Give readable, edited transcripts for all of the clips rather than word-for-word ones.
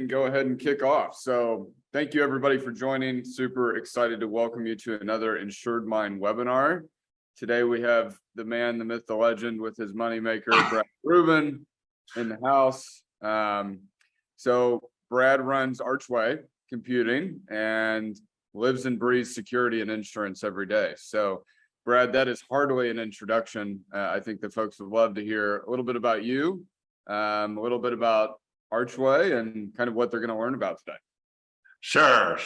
can go ahead and kick off. So thank you everybody for joining. Super excited to welcome you to another InsuredMine webinar. Today we have the man, the myth, the legend with his moneymaker, Ruben, in the house. So Brad runs Archway Computing and lives and breathes security and insurance every day. So Brad, that is hardly an introduction. I think the folks would love to hear a little bit about you, a little bit about Archway and kind of what they're going to learn about today. Sure.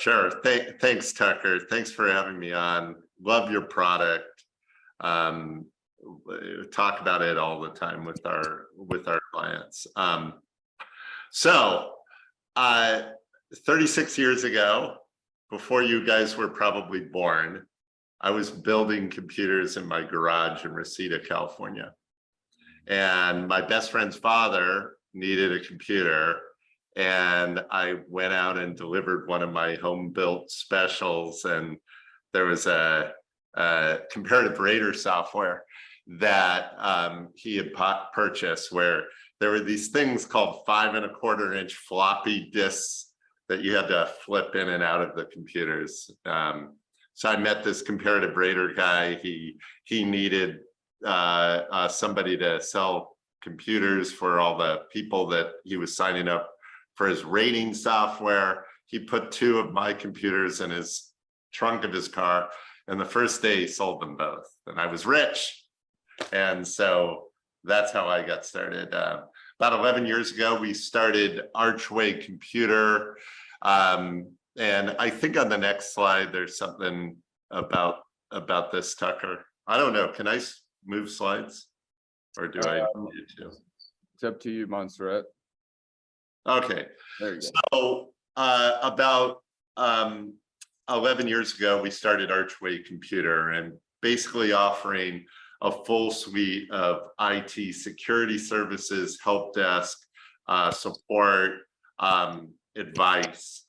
Thanks, Tucker. Thanks for having me on. Love your product. Talk about it all the time with our clients. 36 years ago, before you guys were probably born, I was building computers in my garage in Reseda, California. And my best friend's father needed a computer. And I went out and delivered one of my home-built specials. And there was a comparative rater software that he had purchased where there were these things called 5 1/4 inch floppy disks that you had to flip in and out of the computers. So I met this comparative rater guy. He needed somebody to sell computers for all the people that he was signing up for his rating software. He put 2 of my computers in his trunk of his car, and the first day he sold them both, and I was rich. And so that's how I got started. About 11 years ago, we started Archway Computer. And I think on the next slide, there's something about this, Tucker. I don't know. Can I move slides? Or do I need to? It's up to you, Montserrat. Okay. There you go. So about 11 years ago, we started Archway Computer and basically offering a full suite of IT security services, help desk, support, advice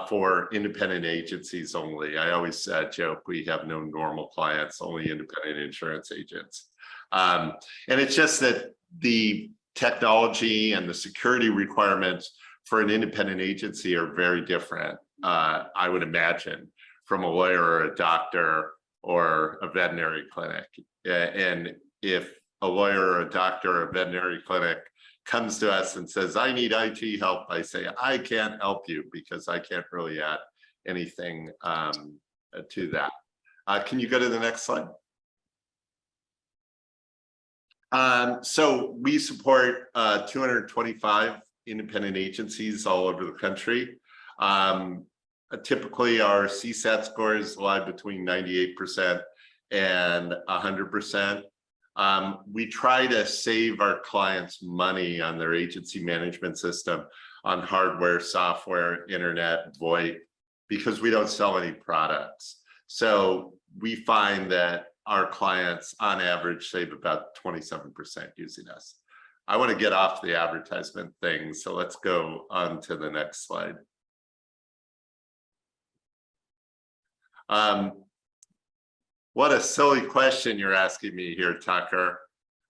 for independent agencies only. I always joke, we have no normal clients, only independent insurance agents. And it's just that the technology and the security requirements for an independent agency are very different, I would imagine, from a lawyer or a doctor or a veterinary clinic. And if a lawyer or a doctor or a veterinary clinic comes to us and says, I need IT help, I say, I can't help you because I can't really add anything to that. Can you go to the next slide? So we support 225 independent agencies all over the country. Typically, our CSAT scores lie between 98% and 100%. We try to save our clients money on their agency management system, on hardware, software, internet, VoIP, because we don't sell any products. So we find that our clients on average save about 27% using us. I want to get off the advertisement thing, so let's go on to the next slide. What a silly question you're asking me here, Tucker.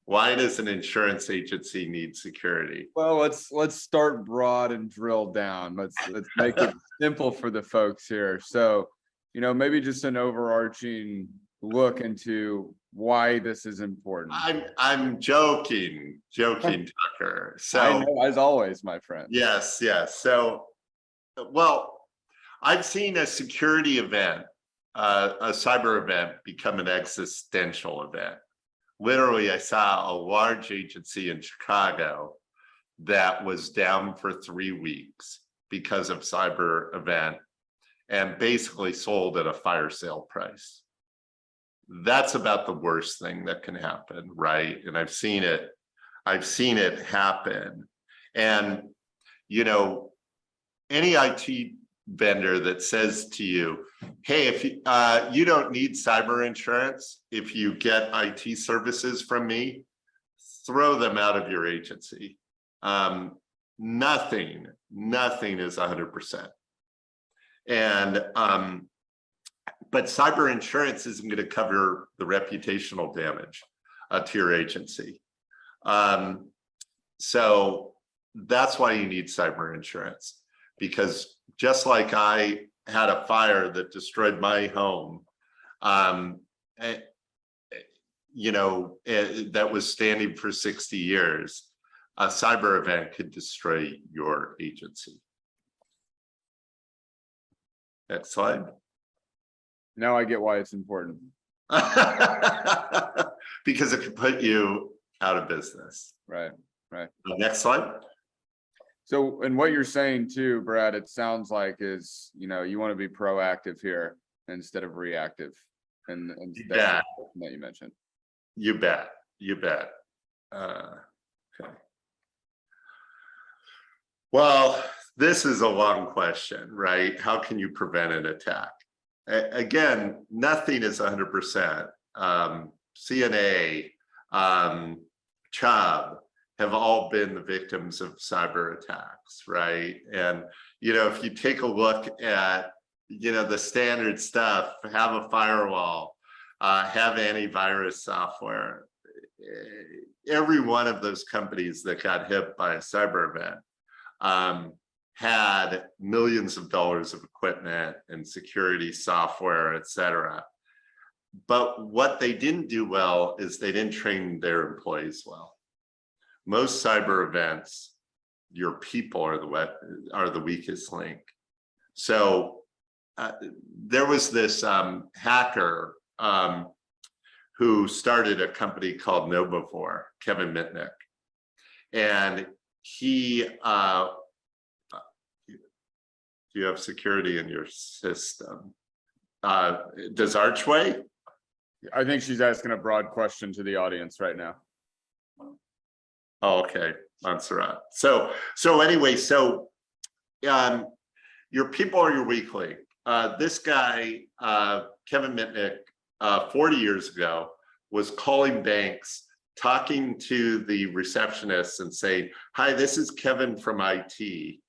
Why does an insurance agency need security? Well, let's start broad and drill down. Let's make it simple for the folks here. So, maybe just an overarching look into why this is important. I'm joking, Tucker. So I know, as always, my friend. Yes. So, well, I've seen a security event, a cyber event, become an existential event. Literally, I saw a large agency in Chicago that was down for 3 weeks because of cyber event and basically sold at a fire sale price. That's about the worst thing that can happen, right? And I've seen it happen. And, any IT vendor that says to you, hey, if you don't need cyber insurance, if you get IT services from me, throw them out of your agency. Nothing is 100%. And but cyber insurance isn't going to cover the reputational damage to your agency. So that's why you need cyber insurance. because just like I had a fire that destroyed my home, that was standing for 60 years, a cyber event could destroy your agency. Next slide. Now I get why it's important. Because it could put you out of business. Right, right. Next slide. So, and what you're saying too, Brad, it sounds like is, you want to be proactive here instead of reactive. And that's that you mentioned. You bet. You bet. Okay. Well, this is a long question, right? How can you prevent an attack? Again, nothing is 100%. CNA, Chubb have all been the victims of cyber attacks, right? And, if you take a look at, the standard stuff, have a firewall, have antivirus software, every one of those companies that got hit by a cyber event had millions of dollars of equipment and security software, et cetera. But what they didn't do well is they didn't train their employees well. Most cyber events, your people are the weakest link. So there was this hacker who started a company called Novavore, Kevin Mitnick, and he. Do you have security in your system? Does Archway? I think she's asking a broad question to the audience right now. Oh, okay, Montserrat. So anyway, your people are your weak link. This guy, Kevin Mitnick, 40 years ago, was calling banks, talking to the receptionists and saying, "Hi, this is Kevin from IT.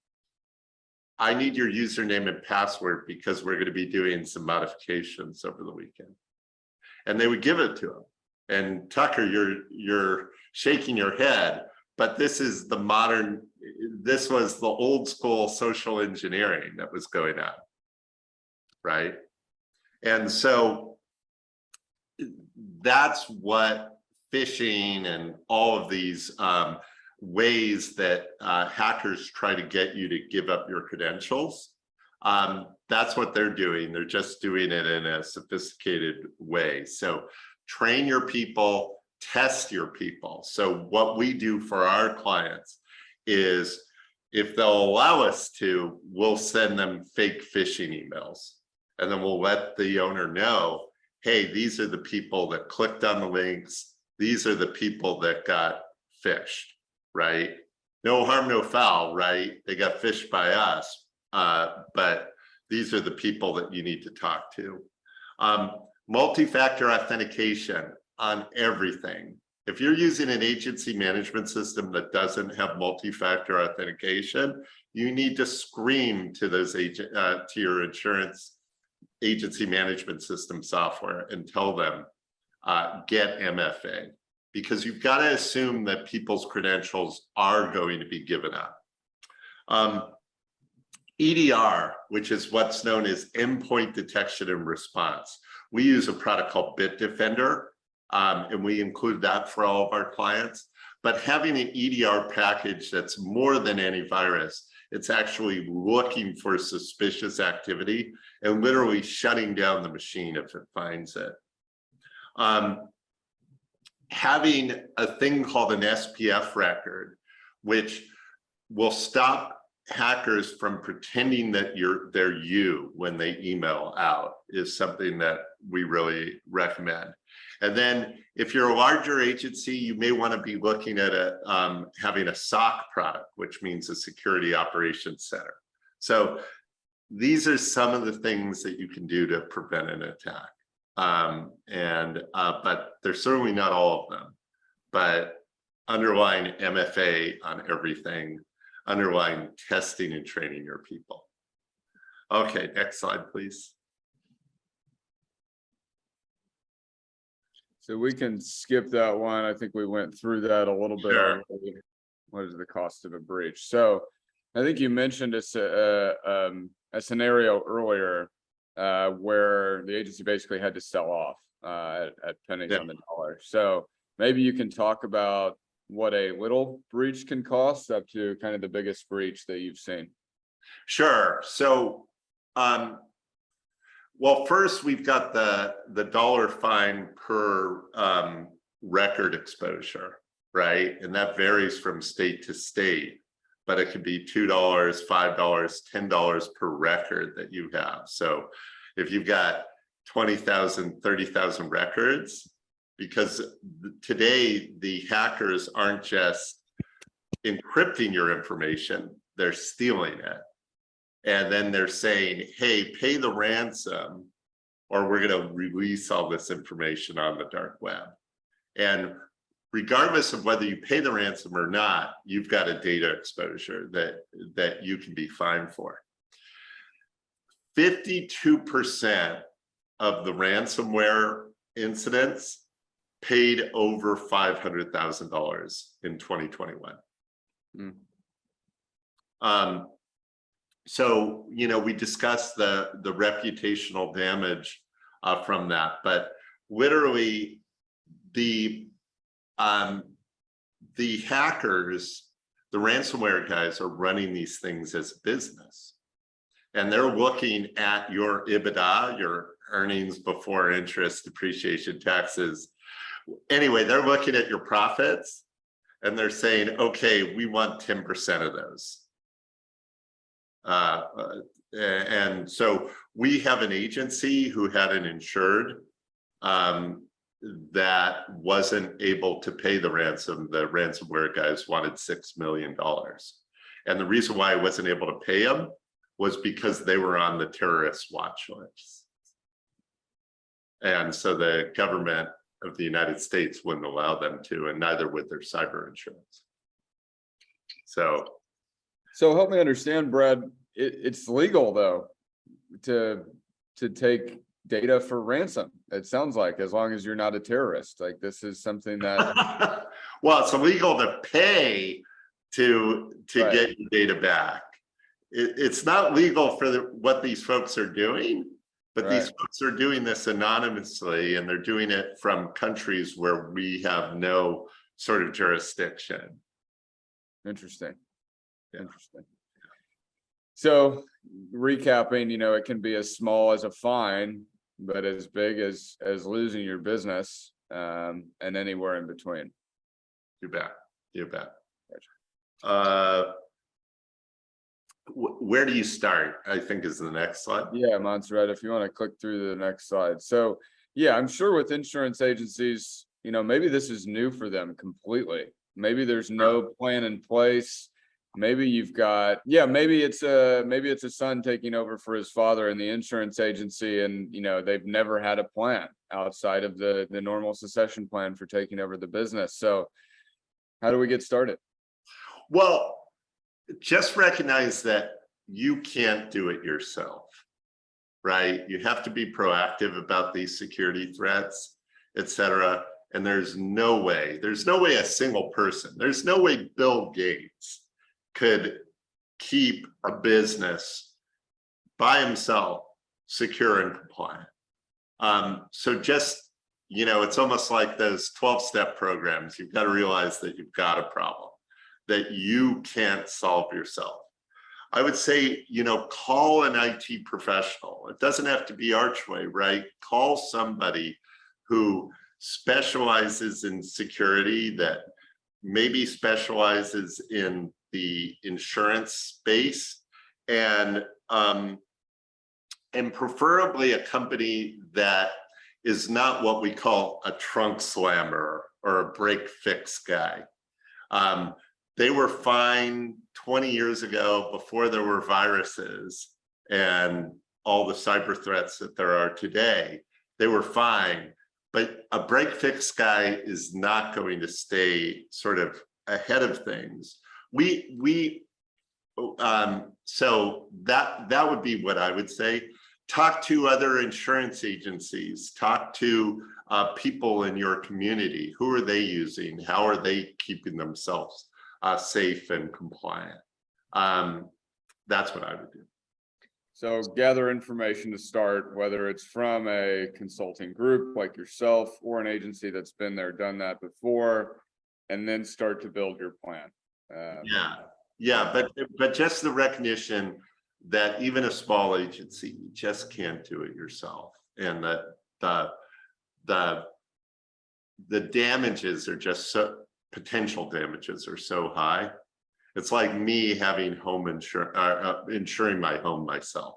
I need your username and password because we're going to be doing some modifications over the weekend." And they would give it to him. And Tucker, you're shaking your head, but this is the modern, this was the old school social engineering that was going on, right? And so that's what phishing and all of these ways that hackers try to get you to give up your credentials. That's what they're doing. They're just doing it in a sophisticated way. So train your people, test your people. So what we do for our clients is, if they'll allow us to, we'll send them fake phishing emails. And then we'll let the owner know, hey, these are the people that clicked on the links. These are the people that got phished, right? No harm, no foul, right? They got phished by us, but these are the people that you need to talk to. Multi-factor authentication on everything. If you're using an agency management system that doesn't have multi-factor authentication, you need to scream to those to your insurance agency management system software and tell them, get MFA, because you've got to assume that people's credentials are going to be given up. EDR, which is what's known as endpoint detection and response. We use a product called Bitdefender, and we include that for all of our clients. But having an EDR package that's more than antivirus, it's actually looking for suspicious activity and literally shutting down the machine if it finds it. Having a thing called an SPF record, which will stop hackers from pretending that they're you when they email out, is something that we really recommend. And then if you're a larger agency, you may want to be looking at having a SOC product, which means a security operations center. So these are some of the things that you can do to prevent an attack. But they're certainly not all of them. But underlying MFA on everything, underlying testing and training your people. Okay, next slide, please. So we can skip that one. I think we went through that a little bit. Sure. Already. What is the cost of a breach? So I think you mentioned a scenario earlier where the agency basically had to sell off at pennies Yeah. on the dollar. So maybe you can talk about what a little breach can cost up to kind of the biggest breach that you've seen. Sure. So, well, first we've got the dollar fine per record exposure, right? And that varies from state to state, but it could be $2, $5, $10 per record that you have. So if you've got 20,000, 30,000 records, because today the hackers aren't just encrypting your information, they're stealing it. And then they're saying, hey, pay the ransom, or we're going to release all this information on the dark web. And regardless of whether you pay the ransom or not, you've got a data exposure that you can be fined for. 52% of the ransomware incidents paid over $500,000 in 2021. So, you know, we discussed the reputational damage from that, but literally the hackers, the ransomware guys are running these things as a business. And they're looking at your EBITDA, your earnings before interest, depreciation, taxes. Anyway, they're looking at your profits and they're saying, okay, we want 10% of those. And so we have an agency who had an insured that wasn't able to pay the ransom. The ransomware guys wanted $6 million. And the reason why I wasn't able to pay them was because they were on the terrorist watch list. And so the government of the United States wouldn't allow them to, and neither would their cyber insurance. So help me understand, Brad, it's legal though to take data for ransom. It sounds like, as long as you're not a terrorist. Like, this is something that well, it's illegal to pay to Right. get your data back. It's not legal for what these folks are doing, but Right. these folks are doing this anonymously, and they're doing it from countries where we have no sort of jurisdiction. Interesting. Yeah. Interesting. So recapping, you know, it can be as small as a fine, but as big as losing your business, and anywhere in between. You bet. You bet. Gotcha. Where do you start? I think is the next slide. Yeah, Montserrat, if you want to click through to the next slide. So yeah, I'm sure with insurance agencies, you know, maybe this is new for them completely. Maybe there's no plan in place. Maybe you've got, maybe it's a son taking over for his father in the insurance agency, and you know, they've never had a plan outside of the normal succession plan for taking over the business. So how do we get started? Well, just recognize that you can't do it yourself, right? You have to be proactive about these security threats, et cetera. And there's no way a single person, there's no way Bill Gates could keep a business by himself secure and compliant. So just, you know, it's almost like those 12-step programs. You've got to realize that you've got a problem that you can't solve yourself. I would say, you know, call an IT professional. It doesn't have to be Archway, right? Call somebody who specializes in security, that maybe specializes in the insurance space, and preferably a company that is not what we call a trunk slammer or a break fix guy. They were fine 20 years ago, before there were viruses and all the cyber threats that there are today. They were fine, but a break fix guy is not going to stay sort of ahead of things. So that would be what I would say. Talk to other insurance agencies, talk to people in your community. Who are they using? How are they keeping themselves safe and compliant? That's what I would do. So gather information to start, whether it's from a consulting group like yourself or an agency that's been there, done that before, and then start to build your plan. But just the recognition that even a small agency, you just can't do it yourself, and that the damages are just so, potential damages are so high. It's like me having home insuring my home myself.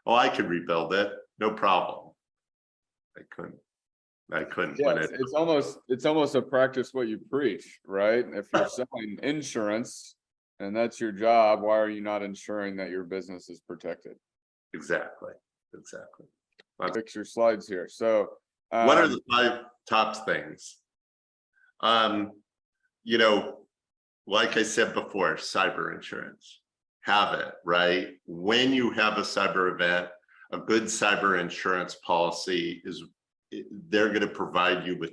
Oh, I could rebuild it, no problem. I couldn't Yeah, win it. it's almost a practice what you preach, right? If you're selling insurance and that's your job, why are you not ensuring that your business is protected? Exactly. Fix your slides here. So what are the 5 top things? You know, like I said before, cyber insurance, have it, right? When you have a cyber event, a good cyber insurance policy they're going to provide you with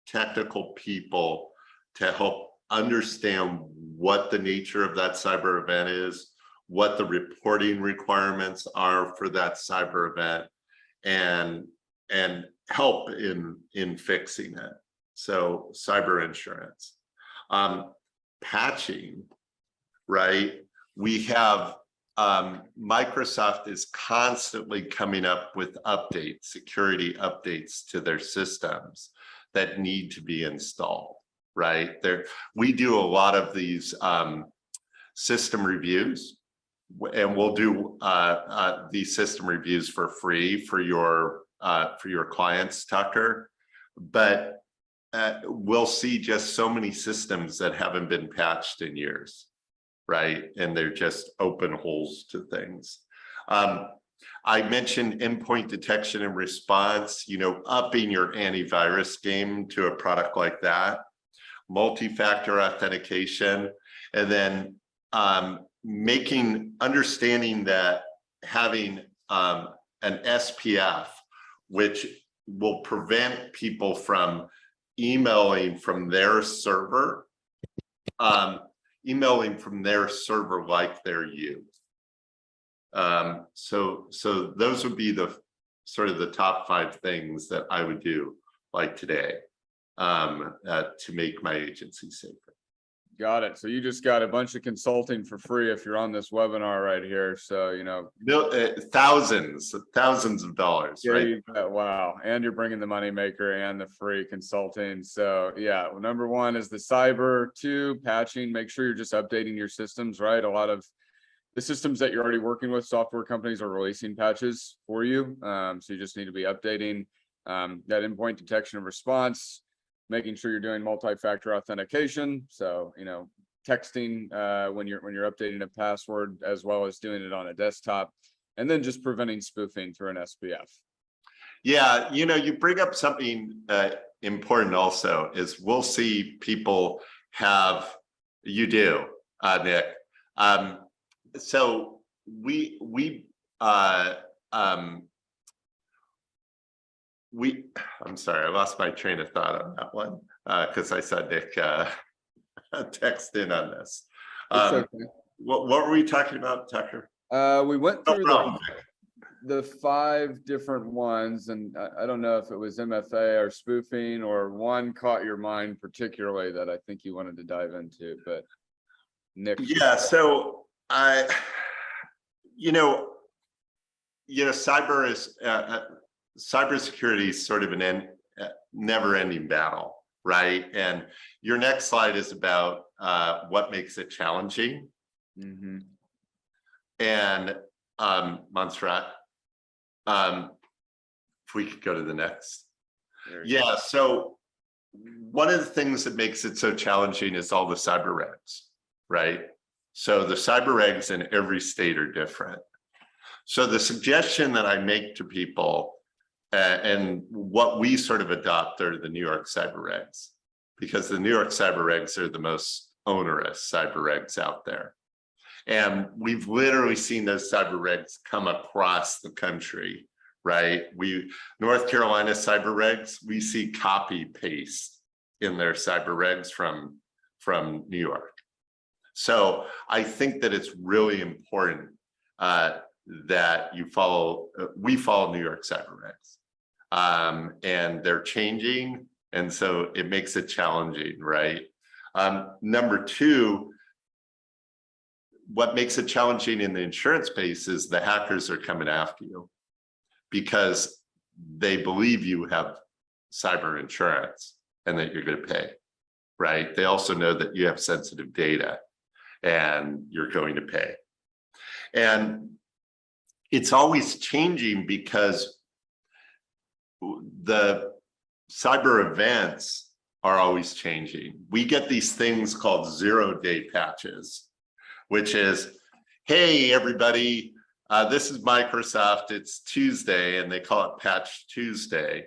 technical people to help understand what the nature of that cyber event is, what the reporting requirements are for that cyber event, and help in fixing it. So cyber insurance. Patching, right? We have Microsoft is constantly coming up with updates, security updates to their systems that need to be installed, right? We do a lot of these system reviews, and we'll do these system reviews for free for your clients, Tucker. But we'll see just so many systems that haven't been patched in years, right? And they're just open holes to things. I mentioned endpoint detection and response, you know, upping your antivirus game to a product like that, multi-factor authentication, and then understanding that having an SPF, which will prevent people from emailing from their server, like they're you. So those would be the sort of the top 5 things that I would do like today to make my agency safer. Got it. So you just got a bunch of consulting for free if you're on this webinar right here. So, you know, thousands of dollars, yeah, right? Wow. And you're bringing the moneymaker and the free consulting. So yeah, well, number 1 is the cyber. 2, patching. Make sure you're just updating your systems, right? A lot of the systems that you're already working with, software companies are releasing patches for you. So you just need to be updating that endpoint detection and response, making sure you're doing multi-factor authentication. So, you know, texting when you're updating a password, as well as doing it on a desktop, and then just preventing spoofing through an SPF. Yeah, you know, you bring up something important also is we'll see people have, you do, Nick. So I'm sorry, I lost my train of thought on that one because I saw Nick text in on this. Okay. What were we talking about, Tucker? We went through the 5 different ones, and I don't know if it was MFA or spoofing, or one caught your mind particularly that I think you wanted to dive into, but Nick. Yeah, so cybersecurity is sort of an never-ending battle, right? And your next slide is about what makes it challenging. Mm-hmm. And Montserrat, if we could go to the next. Yeah, so one of the things that makes it so challenging is all the cyber regs, right? So the cyber regs in every state are different. So the suggestion that I make to people and what we sort of adopt are the New York cyber regs, because the New York cyber regs are the most onerous cyber regs out there. And we've literally seen those cyber regs come across the country, right? North Carolina cyber regs, we see copy paste in their cyber regs from New York. So I think that it's really important that you follow, we follow New York cyber regs, and they're changing. And so it makes it challenging, right? Number two, what makes it challenging in the insurance space is the hackers are coming after you because they believe you have cyber insurance and that you're going to pay, right? They also know that you have sensitive data and you're going to pay. And it's always changing because the cyber events are always changing. We get these things called 0-day patches, which is, hey, everybody, this is Microsoft, it's Tuesday, and they call it Patch Tuesday.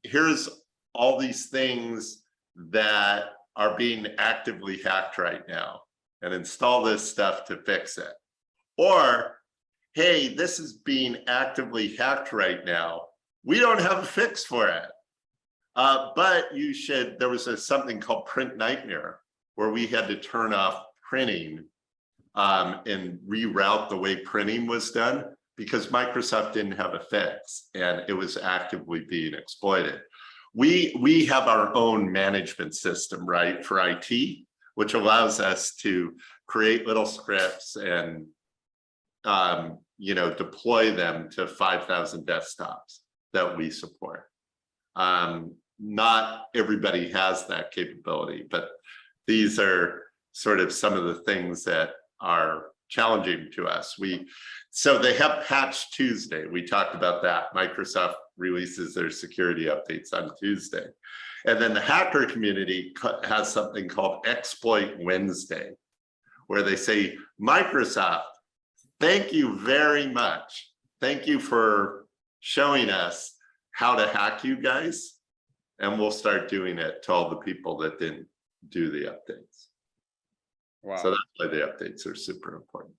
Here's all these things that are being actively hacked right now, and install this stuff to fix it. Or, hey, this is being actively hacked right now. We don't have a fix for it. But you should, there was something called Print Nightmare, where we had to turn off printing and reroute the way printing was done because Microsoft didn't have a fix and it was actively being exploited. We have our own management system, right, for IT, which allows us to create little scripts and deploy them to 5,000 desktops that we support. Not everybody has that capability, but these are sort of some of the things that are challenging to us. So they have Patch Tuesday. We talked about that. Microsoft releases their security updates on Tuesday. And then the hacker community has something called Exploit Wednesday, where they say, Microsoft, thank you very much. Thank you for showing us how to hack you guys. And we'll start doing it to all the people that didn't do the updates. Wow. So that's why the updates are super important.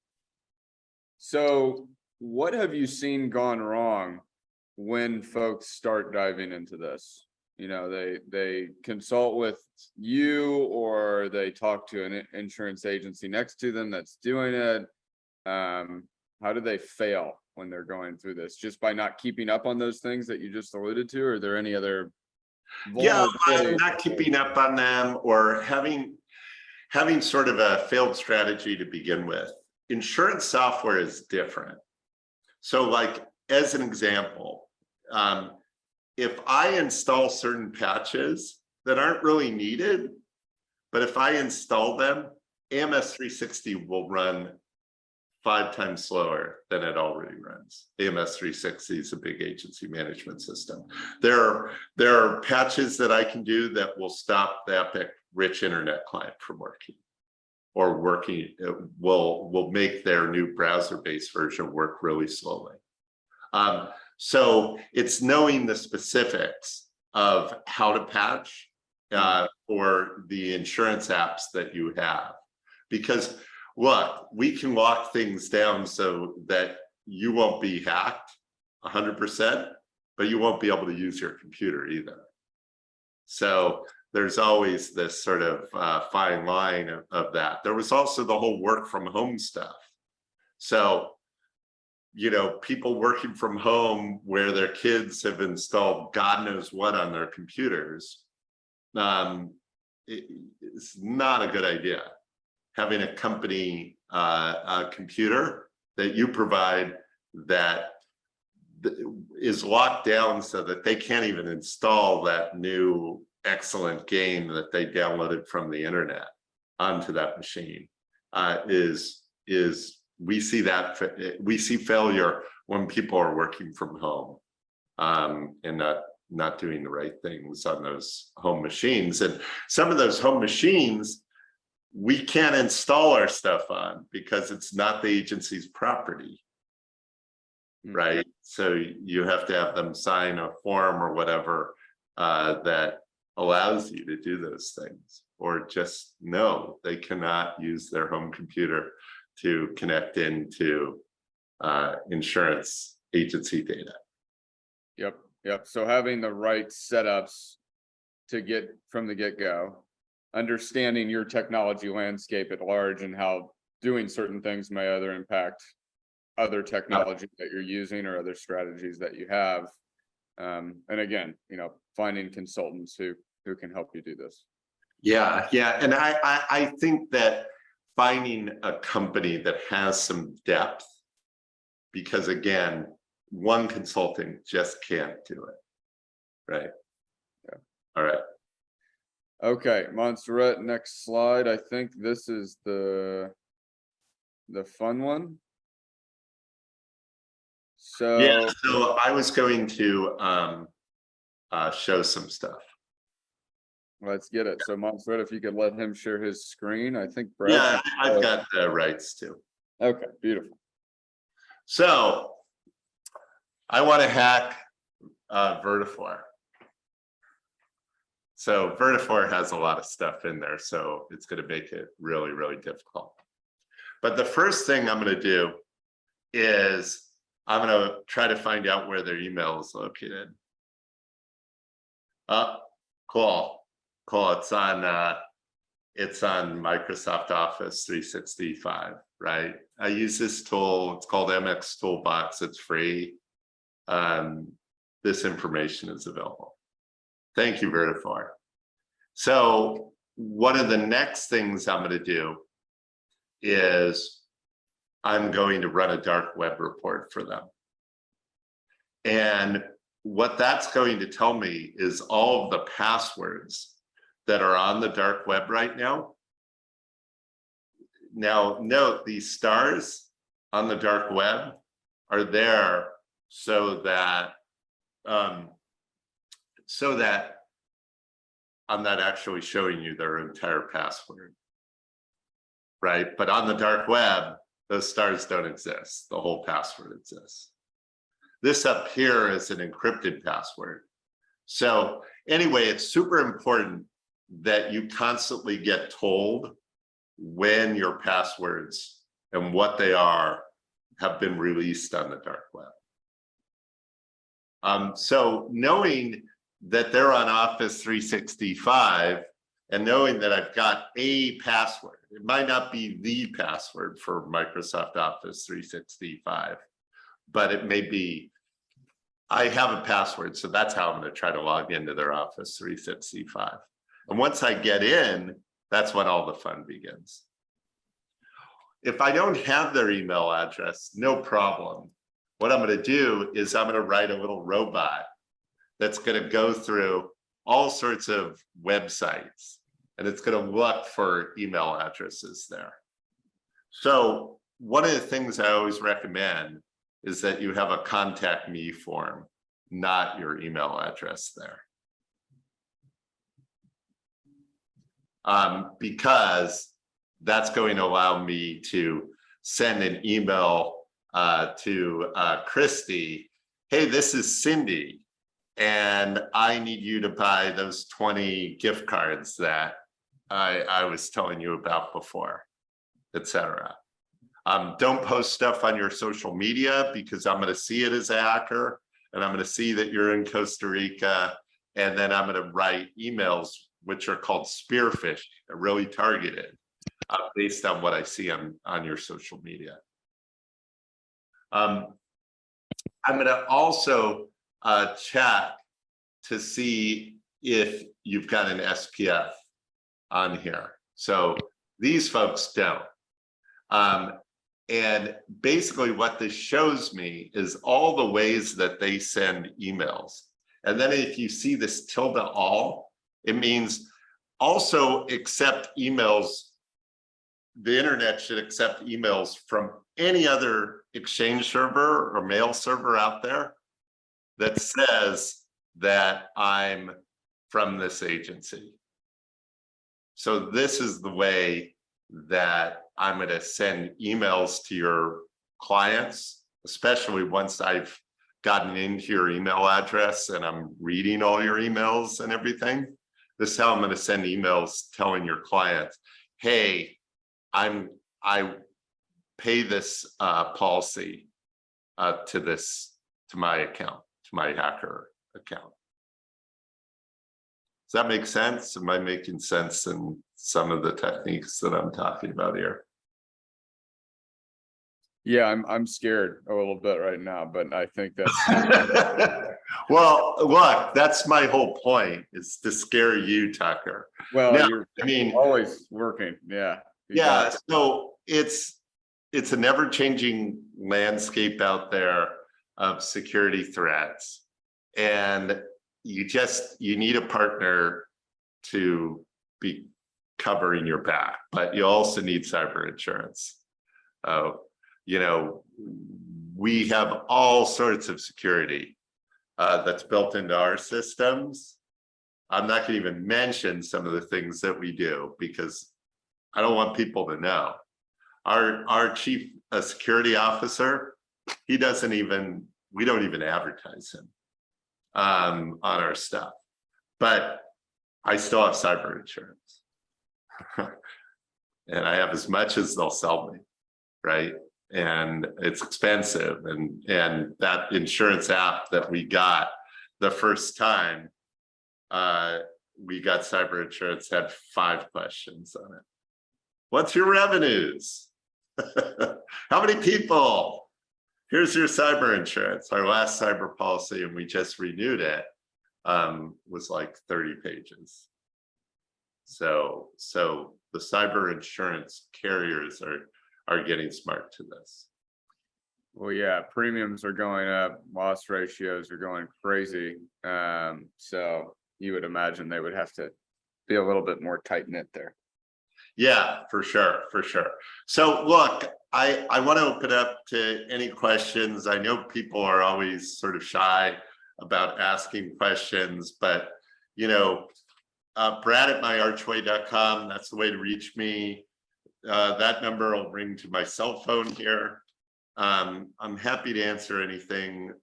So what have you seen gone wrong when folks start diving into this? You know, they consult with you or they talk to an insurance agency next to them that's doing it. How do they fail when they're going through this? Just by not keeping up on those things that you just alluded to? Or are there any other not keeping up on them or having sort of a failed strategy to begin with? Insurance software is different. So like, as an example, if I install certain patches that aren't really needed, but if I install them, AMS 360 will run 5 times slower than it already runs. AMS 360 is a big agency management system. There are patches that I can do that will stop the Epic rich internet client from working, or will make their new browser-based version work really slowly. So it's knowing the specifics of how to patch for the insurance apps that you have. Because look, we can lock things down so that you won't be hacked 100%, but you won't be able to use your computer either. So there's always this sort of fine line of that. There was also the whole work from home stuff. So, you know, people working from home where their kids have installed God knows what on their computers, it's not a good idea. Having a company a computer that you provide that is locked down so that they can't even install that new excellent game that they downloaded from the internet onto that machine we see failure when people are working from home and not doing the right things on those home machines. And some of those home machines we can't install our stuff on because it's not the agency's property, right? So you have to have them sign a form or whatever that allows you to do those things, or just no, they cannot use their home computer to connect into insurance agency data. Yep. So having the right setups to get from the get-go, understanding your technology landscape at large and how doing certain things may other impact other technology that you're using or other strategies that you have. And again, finding consultants who can help you do this. Yeah. And I think that finding a company that has some depth, because again, one consulting just can't do it. Right. Yeah. All right. Okay, Montserrat, next slide. I think this is the fun one. So yeah, so I was going to show some stuff. Let's get it. So Montserrat, if you could let him share his screen, I think Brad. Yeah, I've got the rights too. Okay, beautiful. So I want to hack Vertafore. So Vertafore has a lot of stuff in there, so it's going to make it really, really difficult. But the first thing I'm going to do is I'm going to try to find out where their email is located. Cool. It's on Microsoft Office 365, right? I use this tool. It's called MX Toolbox. It's free. This information is available. Thank you, Vertafore. So one of the next things I'm going to do is I'm going to run a dark web report for them. And what that's going to tell me is all of the passwords that are on the dark web right now. Now, note these stars on the dark web are there so that I'm not actually showing you their entire password, right? But on the dark web, those stars don't exist. The whole password exists. This up here is an encrypted password. So anyway, it's super important that you constantly get told when your passwords and what they are have been released on the dark web. So knowing that they're on Office 365 and knowing that I've got a password, it might not be the password for Microsoft Office 365, but it may be, I have a password, so that's how I'm going to try to log into their Office 365. And once I get in, that's when all the fun begins. If I don't have their email address, no problem. What I'm going to do is I'm going to write a little robot that's going to go through all sorts of websites, and it's going to look for email addresses there. So one of the things I always recommend is that you have a contact me form, not your email address there. Because that's going to allow me to send an email to Christy. Hey, this is Cindy, and I need you to buy those 20 gift cards that I was telling you about before, etc. Don't post stuff on your social media because I'm going to see it as a hacker, and I'm going to see that you're in Costa Rica, and then I'm going to write emails which are called spear phishing, really targeted based on what I see on your social media. I'm going to also check to see if you've got an SPF on here. So these folks don't. And basically what this shows me is all the ways that they send emails. And then if you see this tilde all, it means also accept emails. The internet should accept emails from any other Exchange server or mail server out there that says that I'm from this agency. So this is the way that I'm going to send emails to your clients, especially once I've gotten into your email address and I'm reading all your emails and everything. This is how I'm going to send emails telling your clients, hey, I pay this policy to my account, to my hacker account. Does that make sense? Am I making sense in some of the techniques that I'm talking about here? Yeah, I'm scared a little bit right now, but I think that's Well, look, that's my whole point, is to scare you, Tucker. well, Now, you're I mean, always working. Yeah. yeah, so it's a never-changing landscape out there of security threats. And you need a partner to be covering your back, but you also need cyber insurance. You know, we have all sorts of security that's built into our systems. I'm not going to even mention some of the things that we do because I don't want people to know. Our chief security officer, we don't even advertise him on our stuff, but I still have cyber insurance. And I have as much as they'll sell me, right? And it's expensive. And that insurance app that we got the first time we got cyber insurance had 5 questions on it. What's your revenues? How many people? Here's your cyber insurance. Our last cyber policy, and we just renewed it, was like 30 pages. So the cyber insurance carriers are getting smart to this. Well, yeah, premiums are going up, loss ratios are going crazy. So you would imagine they would have to be a little bit more tight knit there. Yeah, for sure. So look, I want to open up to any questions. I know people are always sort of shy about asking questions, but you know, Brad@myarchway.com, that's the way to reach me. That number will ring to my cell phone here. I'm happy to answer anything.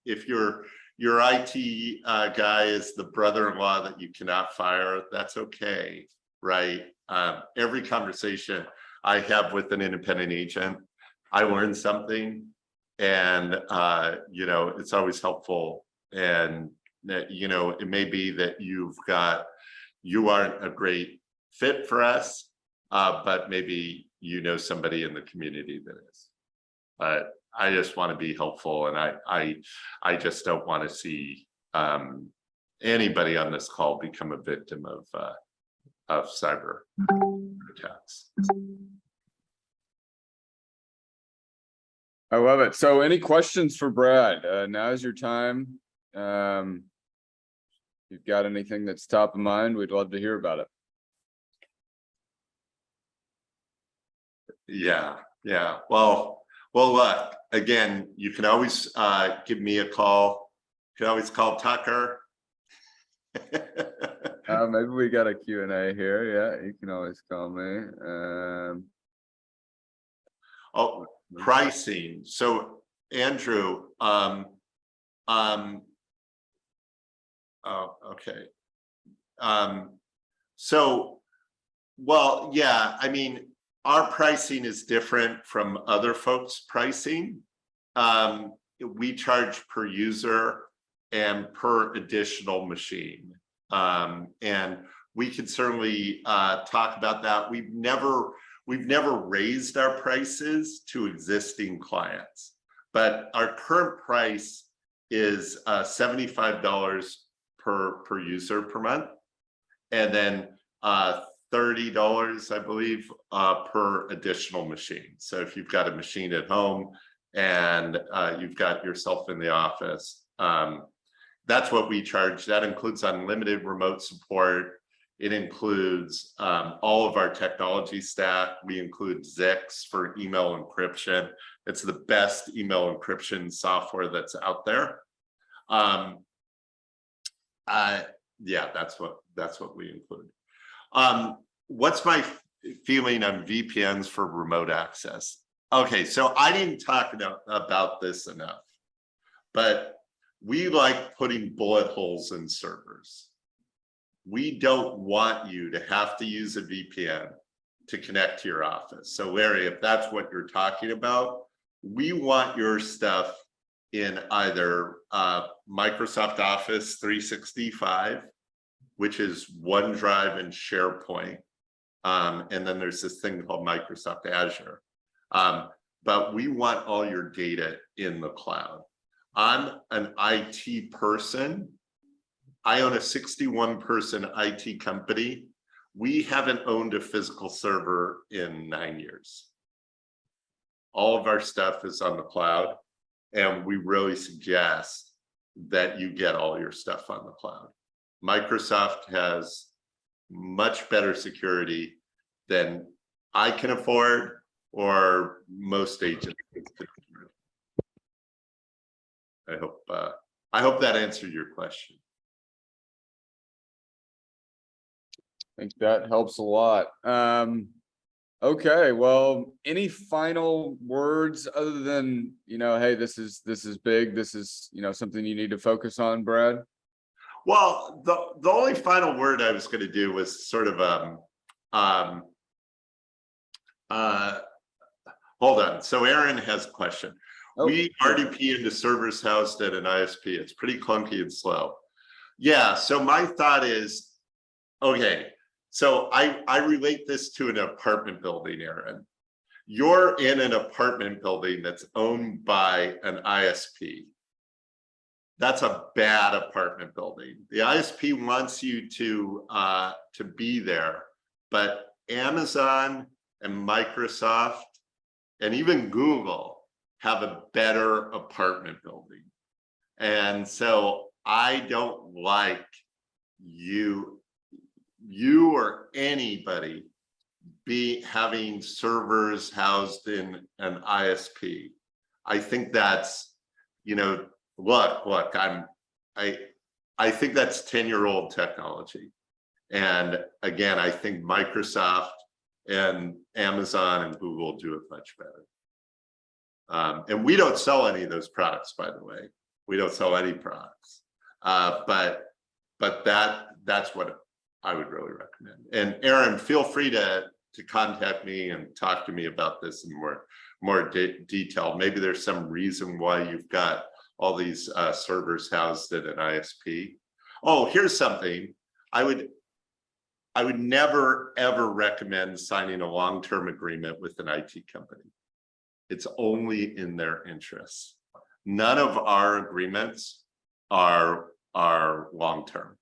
If your IT guy is the brother-in-law that you cannot fire, that's okay, right? Every conversation I have with an independent agent, I learn something, and you know, it's always helpful. And you know, it may be that you aren't a great fit for us, but maybe you know somebody in the community that is. But I just want to be helpful, and I just don't want to see anybody on this call become a victim of cyber attacks. I love it. So any questions for Brad? Now's your time. If you've got anything that's top of mind, we'd love to hear about it. Yeah. Well, look, again, you can always give me a call. You can always call Tucker. Maybe we got a Q&A here. Yeah, you can always call me. Oh, pricing. So Andrew, oh, okay. So, well, yeah, I mean, our pricing is different from other folks' pricing. We charge per user and per additional machine. And we can certainly talk about that. We've never raised our prices to existing clients, but our current price is $75 per user per month, and then $30, I believe, per additional machine. So if you've got a machine at home and you've got yourself in the office, that's what we charge. That includes unlimited remote support. It includes all of our technology stack. We include Zix for email encryption. It's the best email encryption software that's out there. Yeah, that's what we include. What's my feeling on VPNs for remote access? Okay, so I didn't talk about this enough, but we like putting bullet holes in servers. We don't want you to have to use a VPN to connect to your office. So Larry, if that's what you're talking about, we want your stuff in either Microsoft Office 365 which is OneDrive and SharePoint. And then there's this thing called Microsoft Azure. But we want all your data in the cloud. I'm an IT person. I own a 61-person IT company. We haven't owned a physical server in 9 years. All of our stuff is on the cloud, and we really suggest that you get all your stuff on the cloud. Microsoft has much better security than I can afford or most agents. I hope that answered your question. I think that helps a lot. Okay, well, any final words other than, hey, this is big. This is, something you need to focus on, Brad? Well, the only final word I was going to do was sort of hold on. So Aaron has a question. Oh. We RDP into servers housed at an ISP. It's pretty clunky and slow. Yeah, so my thought is, okay, so I relate this to an apartment building, Aaron. You're in an apartment building that's owned by an ISP. That's a bad apartment building. The ISP wants you to be there, but Amazon and Microsoft and even Google have a better apartment building. And so I don't like you or anybody having servers housed in an ISP. I think that's, look, I think that's 10-year-old technology. And again, I think Microsoft and Amazon and Google do it much better. And we don't sell any of those products, by the way. We don't sell any products. But that's what I would really recommend. And Aaron, feel free to contact me and talk to me about this in more detail. Maybe there's some reason why you've got all these servers housed at an ISP. Oh, here's something. I would never, ever recommend signing a long-term agreement with an IT company. It's only in their interests. None of our agreements are long-term,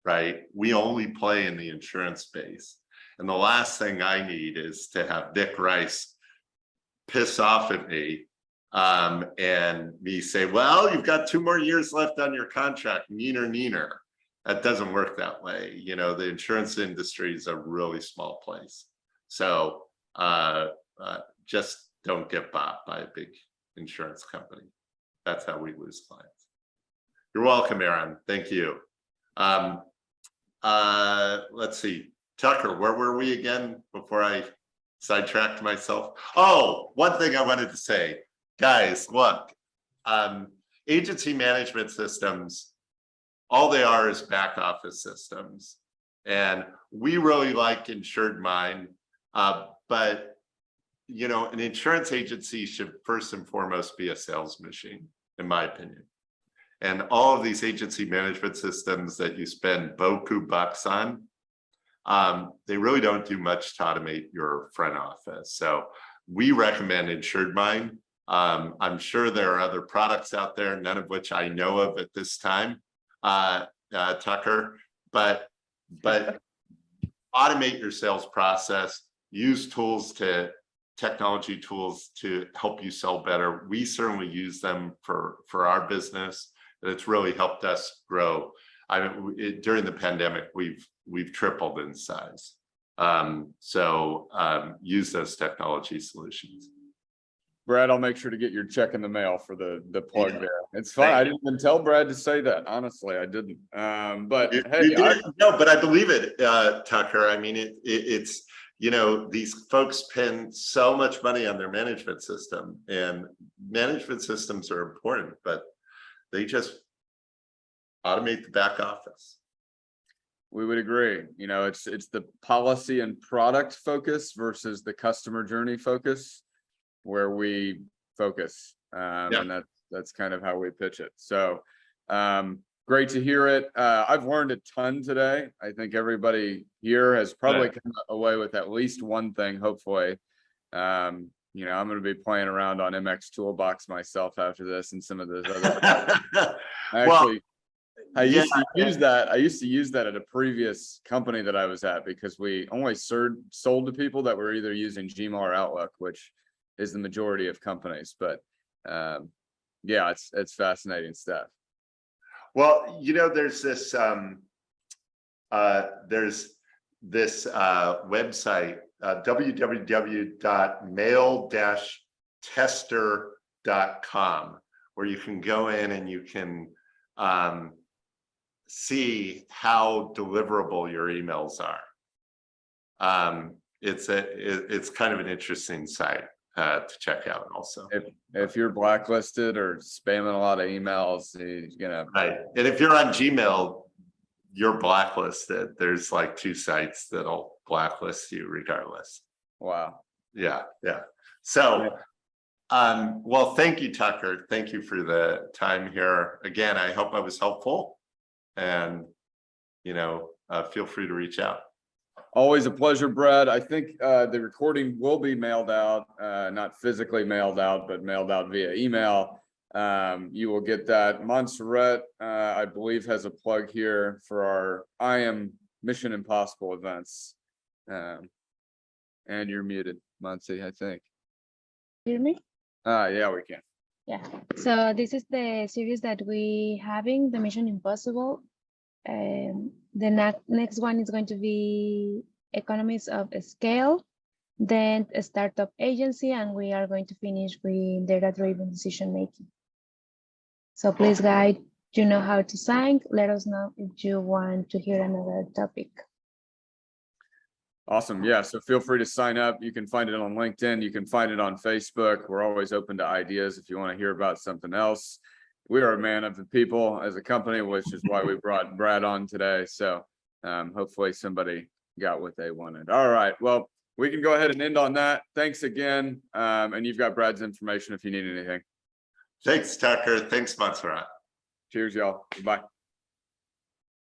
right? We only play in the insurance space. And the last thing I need is to have Dick Rice piss off at me and me say, well, you've got 2 more years left on your contract, neener. That doesn't work that way. The insurance industry is a really small place. So just don't get bought by a big insurance company. That's how we lose clients. You're welcome, Aaron. Thank you. Let's see. Tucker, where were we again before I sidetracked myself? Oh, one thing I wanted to say. Guys, look, agency management systems, all they are is back office systems. And we really like InsuredMine, but an insurance agency should first and foremost be a sales machine, in my opinion. And all of these agency management systems that you spend beaucoup bucks on, they really don't do much to automate your front office. So we recommend InsuredMine. I'm sure there are other products out there, none of which I know of at this time, Tucker, but automate your sales process, use technology tools to help you sell better. We certainly use them for our business, and it's really helped us grow. During the pandemic, we've tripled in size. So use those technology solutions. Brad, I'll make sure to get your check in the mail for the plug there. It's fine. I didn't even tell Brad to say that. Honestly, I didn't. But hey, no, but I believe it, Tucker. I mean, it's these folks spend so much money on their management system, and management systems are important, but they just automate the back office. We would agree. It's the policy and product focus versus the customer journey focus where we focus. And that's kind of how we pitch it. So Great to hear it. I've learned a ton today. I think everybody here has probably come away with at least one thing, hopefully. I'm going to be playing around on MX Toolbox myself after this and some of those other. I used to use that. I used to use that at a previous company that I was at because we only sold to people that were either using Gmail or Outlook, which is the majority of companies. But it's fascinating stuff. Well, there's this website, www.mail-tester.com, where you can go in and you can see how deliverable your emails are. It's kind of an interesting site to check out also. If you're blacklisted or spamming a lot of emails, right. And if you're on Gmail, you're blacklisted. There's like 2 sites that'll blacklist you regardless. Wow. Yeah. So well, thank you, Tucker. Thank you for the time here. Again, I hope I was helpful, and feel free to reach out. Always a pleasure, Brad. I think the recording will be mailed out, not physically mailed out, but mailed out via email. You will get that. Montserrat, I believe, has a plug here for our I Am Mission Impossible events. And you're muted, Monty, I think. Hear me? Yeah, we can. Yeah. So this is the series that we having, the Mission Impossible. The next one is going to be economies of scale, then a startup agency, and we are going to finish with data-driven decision making. So please, guys, you know how to sign. Let us know if you want to hear another topic. Awesome. Yeah. So feel free to sign up. You can find it on LinkedIn. You can find it on Facebook. We're always open to ideas if you want to hear about something else. We are a man of the people as a company, which is why we brought Brad on today. So hopefully somebody got what they wanted. All right. Well, we can go ahead and end on that. Thanks again. And you've got Brad's information if you need anything. Thanks, Tucker. Thanks, Montserrat. Cheers, y'all. Bye.